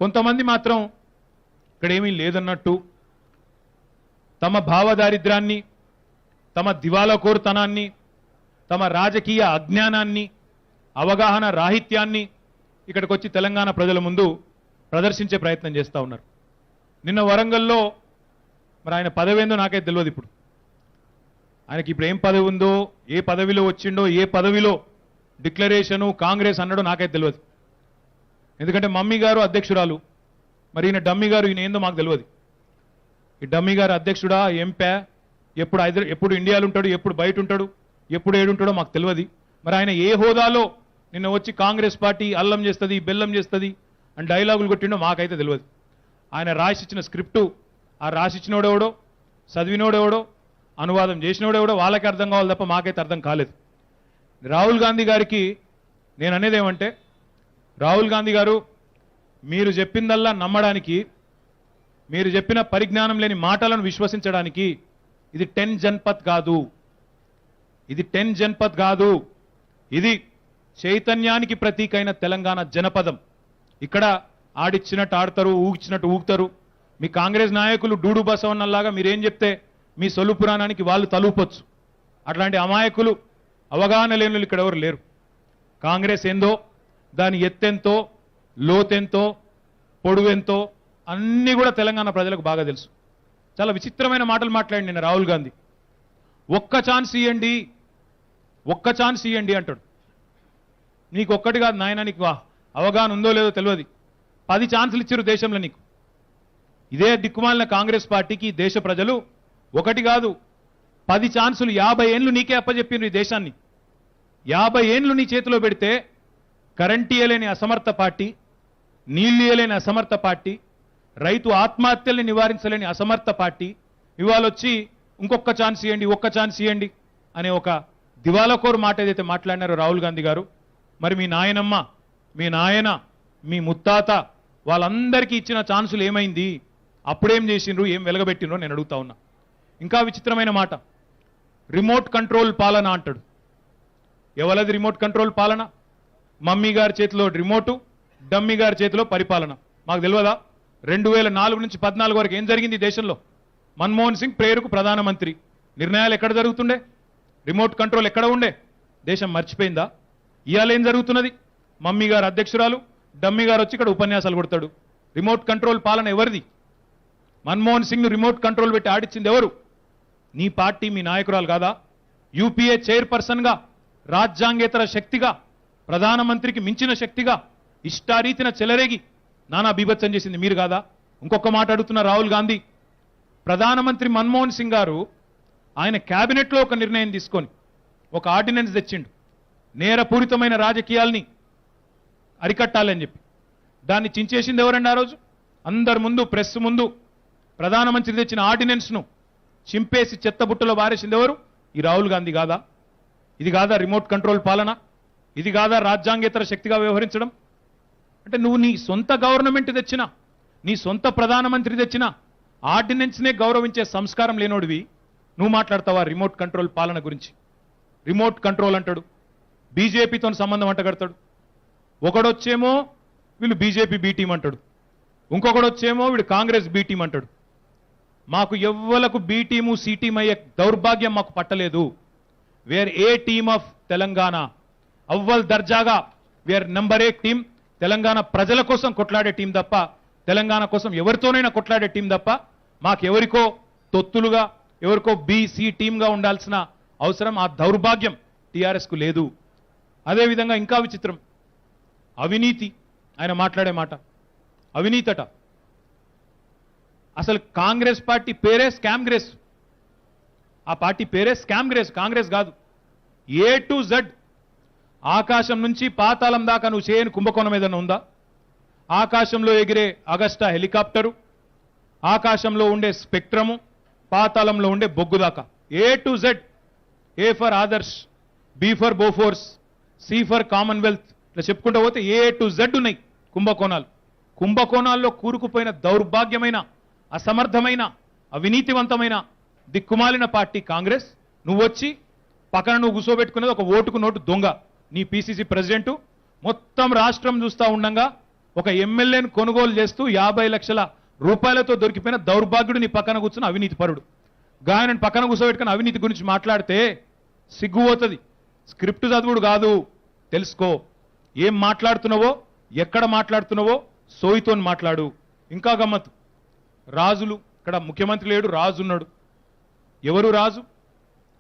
కొంతమంది మాత్రం ఇక్కడేమీ లేదన్నట్టు తమ భావదారిద్ర్యాన్ని, తమ దివాలాకోరుతనాన్ని, తమ రాజకీయ అజ్ఞానాన్ని, అవగాహన రాహిత్యాన్ని ఇక్కడికి వచ్చి తెలంగాణ ప్రజల ముందు ప్రదర్శించే ప్రయత్నం చేస్తూ ఉన్నారు. నిన్న వరంగల్లో మరి ఆయన పదవి ఏందో నాకైతే తెలియదు. ఇప్పుడు ఆయనకి ఇప్పుడు ఏం పదవి ఉందో, ఏ పదవిలో వచ్చిండో, ఏ పదవిలో డిక్లరేషను కాంగ్రెస్ అన్నాడో నాకైతే తెలియదు. ఎందుకంటే మమ్మీ గారు అధ్యక్షురాలు, మరి ఈయన డమ్మీ గారు ఈయన ఏందో మాకు తెలియదు. ఈ డమ్మీ గారు అధ్యక్షుడా, ఎంపీ, ఎప్పుడు ఇండియాలో ఉంటాడు, ఎప్పుడు బయట ఉంటాడు, ఎప్పుడు ఏడుంటాడో మాకు తెలియదు. మరి ఆయన ఏ హోదాలో నిన్న వచ్చి కాంగ్రెస్ పార్టీ అల్లం చేస్తుంది, బెల్లం చేస్తుంది అని డైలాగులు కొట్టిండో మాకైతే తెలియదు. ఆయన రాసిచ్చిన స్క్రిప్టు, ఆ రాసిచ్చినోడెవడో, చదివినోడెవడో, అనువాదం చేసినోడెవడో వాళ్ళకి అర్థం కావాలి తప్ప మాకైతే అర్థం కాలేదు. రాహుల్ గాంధీ గారికి నేను అనేది ఏమంటే, రాహుల్ గాంధీ గారు మీరు చెప్పిందల్లా నమ్మడానికి, మీరు చెప్పిన పరిజ్ఞానం లేని మాటలను విశ్వసించడానికి ఇది 10 జన్పథ్ కాదు, ఇది 10 జన్పథ్ కాదు, ఇది చైతన్యానికి ప్రతీకైన తెలంగాణ జనపదం. ఇక్కడ ఆడిచ్చినట్టు ఆడతారు, ఊగిచ్చినట్టు ఊగుతారు. మీ కాంగ్రెస్ నాయకులు డూడు బసవన్నలాగా మీరేం చెప్తే మీ సొల్లు పురాణానికి వాళ్ళు తలూపొచ్చు. అట్లాంటి అమాయకులు, అవగాహన లేనులు ఇక్కడ ఎవరు లేరు. కాంగ్రెస్ ఏందో, దాని ఎత్తెంతో, లోతెంతో, పొడువెంతో అన్నీ కూడా తెలంగాణ ప్రజలకు బాగా తెలుసు. చాలా విచిత్రమైన మాటలు మాట్లాడి నిన్న రాహుల్ గాంధీ. ఒక్క ఛాన్స్ ఇవ్వండి, ఒక్క ఛాన్స్ ఇవ్వండి అంటాడు. నీకు ఒక్కటి కాదు నాయన, నీకు అవగాహన ఉందో లేదో తెలియదు. 10 ఛాన్సులు ఇచ్చారు దేశంలో నీకు. ఇదే దిక్కుమాలిన కాంగ్రెస్ పార్టీకి దేశ ప్రజలు ఒకటి కాదు 10 ఛాన్సులు, 50 ఏళ్ళు నీకే అప్పచెప్పిన ఈ దేశాన్ని. 50 ఏళ్ళు నీ చేతిలో పెడితే కరెంట్ ఇయ్యలేని అసమర్థ పార్టీ, నీళ్లు ఇయ్యలేని అసమర్థ పార్టీ, రైతు ఆత్మహత్యల్ని నివారించలేని అసమర్థ పార్టీ ఇవాళ వచ్చి ఇంకొక ఛాన్స్ ఇవ్వండి, ఒక్క ఛాన్స్ ఇవ్వండి అనే ఒక దివాలాకోరు మాట ఏదైతే మాట్లాడినారో రాహుల్ గాంధీ గారు, మరి మీ నాయనమ్మ, మీ నాయన, మీ ముత్తాత వాళ్ళందరికీ ఇచ్చిన ఛాన్సులు ఏమైంది? అప్పుడేం చేసిండ్రు, ఏం వెలగబెట్టినరో నేను అడుగుతా ఉన్నా. ఇంకా విచిత్రమైన మాట, రిమోట్ కంట్రోల్ పాలన అంటాడు. ఎవరది రిమోట్ కంట్రోల్ పాలన? మమ్మీ గారి చేతిలో రిమోటు, డమ్మీ గారి చేతిలో పరిపాలన. మాకు తెలియదా? 2004 నుంచి 14 వరకు ఏం జరిగింది దేశంలో? మన్మోహన్ సింగ్ ప్రేరుకు ప్రధానమంత్రి, నిర్ణయాలు ఎక్కడ జరుగుతుండే? రిమోట్ కంట్రోల్ ఎక్కడ ఉండే? దేశం మర్చిపోయిందా? ఇవాళ ఏం జరుగుతున్నది? మమ్మీ గారు అధ్యక్షురాలు, డమ్మీ గారు వచ్చి ఇక్కడ ఉపన్యాసాలు కొడతాడు. రిమోట్ కంట్రోల్ పాలన ఎవరిది? మన్మోహన్ సింగ్ ను రిమోట్ కంట్రోల్ పెట్టి ఆడిచ్చింది ఎవరు? నీ పార్టీ, మీ నాయకురాలు కాదా? యూపీఏ చైర్పర్సన్ గా, రాజ్యాంగేతర శక్తిగా, ప్రధానమంత్రికి మించిన శక్తిగా ఇష్టారీతిన చెలరేగి నానా బీభత్సం చేసింది మీరు కాదా? ఇంకొక మాట అడుగుతున్న రాహుల్ గాంధీ, ప్రధానమంత్రి మన్మోహన్ సింగ్ గారు ఆయన క్యాబినెట్లో ఒక నిర్ణయం తీసుకొని ఒక ఆర్డినెన్స్ తెచ్చిండు, నేరపూరితమైన రాజకీయాల్ని అరికట్టాలని చెప్పి. దాన్ని చించేసింది ఎవరండి ఆ రోజు? అందరి ముందు, ప్రెస్ ముందు ప్రధానమంత్రి తెచ్చిన ఆర్డినెన్స్ను చింపేసి చెత్తబుట్టలో బారేసింది ఎవరు? ఈ రాహుల్ గాంధీ కాదా? ఇది కాదా రిమోట్ కంట్రోల్ పాలన? ఇది కాదా రాజ్యాంగేతర శక్తిగా వ్యవహరించడం? అంటే నువ్వు నీ సొంత గవర్నమెంట్ తెచ్చినా, నీ సొంత ప్రధానమంత్రి తెచ్చినా ఆర్డినెన్స్నే గౌరవించే సంస్కారం లేనోడివి నువ్వు మాట్లాడతావా రిమోట్ కంట్రోల్ పాలన గురించి? రిమోట్ కంట్రోల్ అంటాడు, బీజేపీతో సంబంధం అంటగడతాడు. ఒకడొచ్చేమో వీళ్ళు బీజేపీ బీ టీం అంటాడు, ఇంకొకడొచ్చేమో వీడు కాంగ్రెస్ బీ టీం అంటాడు. మాకు ఎవ్వలకు బీ టీము, సి టీం అయ్యే దౌర్భాగ్యం మాకు పట్టలేదు. We're A team of Telangana, అవ్వల్ దర్జాగా వేర్ నెంబర్ 1 టీం, తెలంగాణ ప్రజల కోసం కొట్లాడే టీం తప్ప, తెలంగాణ కోసం ఎవరితోనైనా కొట్లాడే టీం తప్ప మాకెవరికో తొత్తులుగా, ఎవరికో బీసీ టీంగా ఉండాల్సిన అవసరం, ఆ దౌర్భాగ్యం టీఆర్ఎస్కు లేదు. అదేవిధంగా ఇంకా విచిత్రం, అవినీతి. ఆయన మాట్లాడే మాట అవినీతట. అసలు కాంగ్రెస్ పార్టీ పేరే స్కామ్ గ్రేస్. ఆ పార్టీ పేరే స్కామ్ గ్రేస్, కాంగ్రెస్ కాదు. ఏ టు జెడ్, ఆకాశం నుంచి పాతాళం దాకా నువ్వు చేయని కుంభకోణం ఏదైనా ఉందా? ఆకాశంలో ఎగిరే అగస్టా హెలికాప్టరు, ఆకాశంలో ఉండే స్పెక్ట్రము, పాతాళంలో ఉండే బొగ్గు దాకా A to Z. A for Adarsh, B for Bofors, C for Commonwealth, ఇట్లా చెప్పుకుంటూ పోతే ఏ టు జెడ్ ఉన్నాయి కుంభకోణాలు. కుంభకోణాల్లో కూరుకుపోయిన దౌర్భాగ్యమైన, అసమర్థమైన, అవినీతివంతమైన, దిక్కుమాలిన పార్టీ కాంగ్రెస్. నువ్వు వచ్చి పక్కన నువ్వు కూర్చోబెట్టుకునేది ఒక ఓటుకు నోటు దొంగ, నీ పిసిసి ప్రెసిడెంటు. మొత్తం రాష్ట్రం చూస్తూ ఉండగా ఒక ఎమ్మెల్యేను కొనుగోలు చేస్తూ 50 లక్షల రూపాయలతో దొరికిపోయిన దౌర్భాగ్యుడు నీ పక్కన కూర్చుని అవినీతి పరుడు. గాయనని పక్కన కూర్చోబెట్టుకుని అవినీతి గురించి మాట్లాడితే సిగ్గుపోతుంది. స్క్రిప్ట్ చదువుడు కాదు, తెలుసుకో ఏం మాట్లాడుతున్నావో, ఎక్కడ మాట్లాడుతున్నావో సోయితోని మాట్లాడు. ఇంకా గమ్మత్తు, రాజులు ఇక్కడ ముఖ్యమంత్రి లేడు, రాజు ఉన్నాడు. ఎవరు రాజు?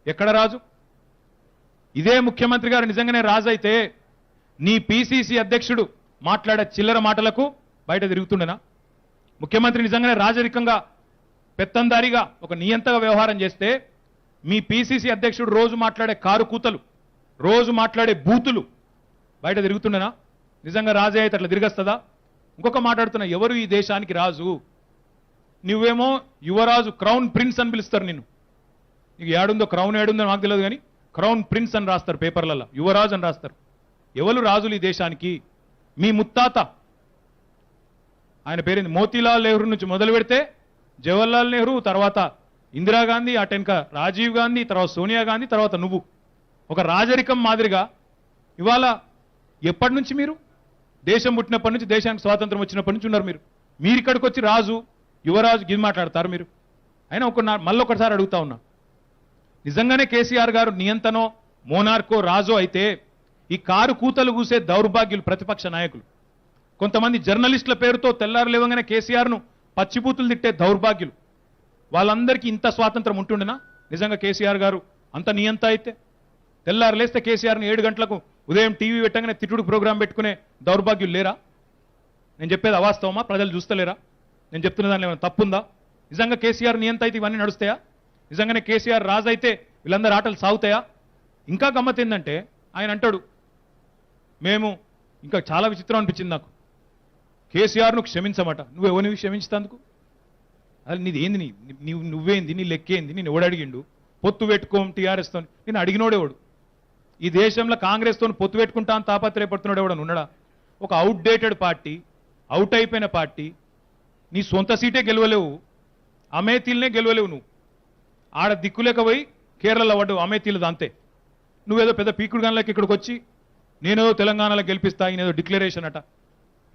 ఎక్కడ రాజు? ఇదే ముఖ్యమంత్రి గారు నిజంగానే రాజు అయితే నీ పిసిసి అధ్యక్షుడు మాట్లాడే చిల్లర మాటలకు బయట తిరుగుతుండేనా? ముఖ్యమంత్రి నిజంగానే రాజరికంగా పెత్తందారిగా ఒక నియంతగా వ్యవహారం చేస్తే మీ పిసిసి అధ్యక్షుడు రోజు మాట్లాడే కారు కూతలు, రోజు మాట్లాడే బూతులు బయట తిరుగుతుండేనా? నిజంగా రాజే అయితే అట్లా తిరిగొస్తుందా? ఇంకొక మాట్లాడుతున్నా, ఎవరు ఈ దేశానికి రాజు? నువ్వేమో యువరాజు, క్రౌన్ ప్రిన్స్ అని పిలుస్తారు నిన్ను. నీకు ఏడుందో క్రౌన్ ఏడుందో నాకు తెలియదు కానీ క్రౌన్ ప్రిన్స్ అని రాస్తారు పేపర్లలో, యువరాజు అని రాస్తారు. ఎవరు రాజులు ఈ దేశానికి? మీ ముత్తాత ఆయన పేరేంది, మోతీలాల్ నెహ్రూ నుంచి మొదలు పెడితే జవహర్లాల్ నెహ్రూ, తర్వాత ఇందిరాగాంధీ, అటెనక రాజీవ్ గాంధీ, తర్వాత సోనియా గాంధీ, తర్వాత నువ్వు. ఒక రాజరికం మాదిరిగా ఇవాళ ఎప్పటి నుంచి మీరు దేశం పుట్టినప్పటి నుంచి, దేశానికి స్వాతంత్రం వచ్చినప్పటి నుంచి ఉన్నారు మీరు. మీరు ఇక్కడికి వచ్చి రాజు, యువరాజు గిది మాట్లాడతారు మీరు. అయినా మళ్ళీ ఒకసారి అడుగుతా ఉన్నా, నిజంగానే కేసీఆర్ గారు నియంతనో మోనార్కో రాజో అయితే ఈ కారు కూతలు కూసే దౌర్భాగ్యులు ప్రతిపక్ష నాయకులు, కొంతమంది జర్నలిస్టుల పేరుతో తెల్లారు లేవగానే కేసీఆర్ను పచ్చిబూతులు తిట్టే దౌర్భాగ్యులు, వాళ్ళందరికీ ఇంత స్వాతంత్రం ఉంటుండేనా? నిజంగా కేసీఆర్ గారు అంత నియంత అయితే తెల్లారు లేస్తే కేసీఆర్ని 7 గంటలకు ఉదయం టీవీ పెట్టగానే తిట్టుడు ప్రోగ్రాం పెట్టుకునే దౌర్భాగ్యులు లేరా? నేను చెప్పేది అవాస్తవమా? ప్రజలు చూస్తలేరా? నేను చెప్తున్న దానిలో ఏమైనా తప్పుందా? నిజంగా కేసీఆర్ నియంత అయితే ఇవన్నీ నడుస్తాయా? నిజంగానే కేసీఆర్ రాజు అయితే వీళ్ళందరూ ఆటలు సాగుతాయా? ఇంకా గమ్మత్ ఏంటంటే ఆయన అంటాడు, మేము ఇంకా చాలా విచిత్రం అనిపించింది నాకు, కేసీఆర్ను క్షమించమట. నువ్వు ఎవరిని క్షమించుతందుకు? అది నీది ఏంది? నువ్వేంది? నీ లెక్కేంది? నేను ఎవడు అడిగిండు? పొత్తు పెట్టుకోం టీఆర్ఎస్తో? నేను అడిగినోడేవాడు? ఈ దేశంలో కాంగ్రెస్తో పొత్తు పెట్టుకుంటా అని తాపత్రయపడుతున్నాడు ఎవడని ఉన్నాడా? ఒక అవుట్డేటెడ్ పార్టీ, అవుట్ అయిపోయిన పార్టీ, నీ సొంత సీటే గెలవలేవు, అమేతీలనే గెలవలేవు. నువ్వు ఆడ దిక్కులేక పోయి కేరళలో పడ్డావు, అమేతీలది అంతే. నువ్వేదో పెద్ద పీకుడు గన్లకి ఇక్కడికి వచ్చి నేనేదో తెలంగాణలో గెలిపిస్తా, ఈయనేదో డిక్లరేషన్ అట.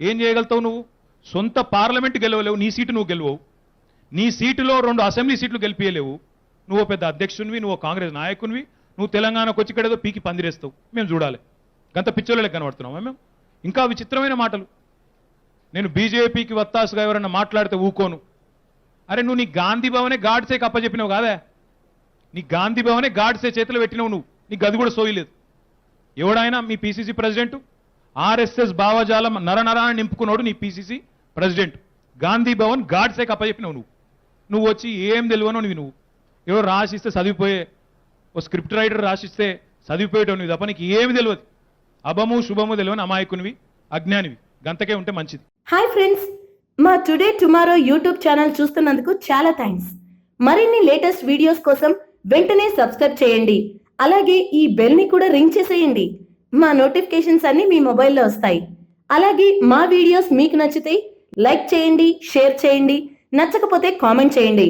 ఏం చేయగలుగుతావు నువ్వు? సొంత పార్లమెంట్ గెలవలేవు, నీ సీటు నువ్వు గెలవవు, నీ సీటులో 2 అసెంబ్లీ సీట్లు గెలిపియలేవు. నువ్వు పెద్ద అధ్యక్షునివి, నువ్వు కాంగ్రెస్ నాయకునివి, నువ్వు తెలంగాణకు వచ్చి ఇక్కడేదో పీకి పందిరేస్తావు. మేము చూడాలి, గంత పిచ్చోళ్ళకి కనబడుతున్నామా మేము? ఇంకా విచిత్రమైన మాటలు. నేను బీజేపీకి వత్తాసుగా ఎవరన్నా మాట్లాడితే ఊకోను. అరే నువ్వు నీ గాంధీ భవనే గాడ్సేకి అప్పచెప్పినావు కాదా? నీ గాంధీ భవనే గాడ్సే చేతిలో పెట్టినావు నువ్వు, నీకు గది కూడా సోయలేదు. ఎవడైనా మీ పిసిసి ప్రెసిడెంట్ ఆర్ఎస్ఎస్ భావజాలం నరనరాన్ని నింపుకున్నాడు నీ పిసిసి ప్రెసిడెంట్. గాంధీ భవన్ గాడ్సేకి అప్పచెప్పినావు నువ్వు వచ్చి ఏం తెలియను నువ్వు ఎవరు రాసిస్తే చదివిపోయే ఓ స్క్రిప్ట్ రైటర్ రాసిస్తే చదివిపోయేటవు నువ్వు తప్ప నీకు ఏమి తెలియదు. అభము శుభము తెలియని అమాయకునివి, అజ్ఞానివి. గంతకే ఉంటే మంచిది. హాయ్ ఫ్రెండ్స్, మా టుడే టుమారో యూట్యూబ్ ఛానల్ చూస్తున్నందుకు చాలా థ్యాంక్స్. మరిన్ని లేటెస్ట్ వీడియోస్ కోసం వెంటనే సబ్స్క్రైబ్ చేయండి. అలాగే ఈ బెల్ ని కూడా రింగ్ చేసేయండి. మా నోటిఫికేషన్స్ అన్ని మీ మొబైల్లో వస్తాయి. అలాగే మా వీడియోస్ మీకు నచ్చితే లైక్ చేయండి, షేర్ చేయండి, నచ్చకపోతే కామెంట్ చేయండి.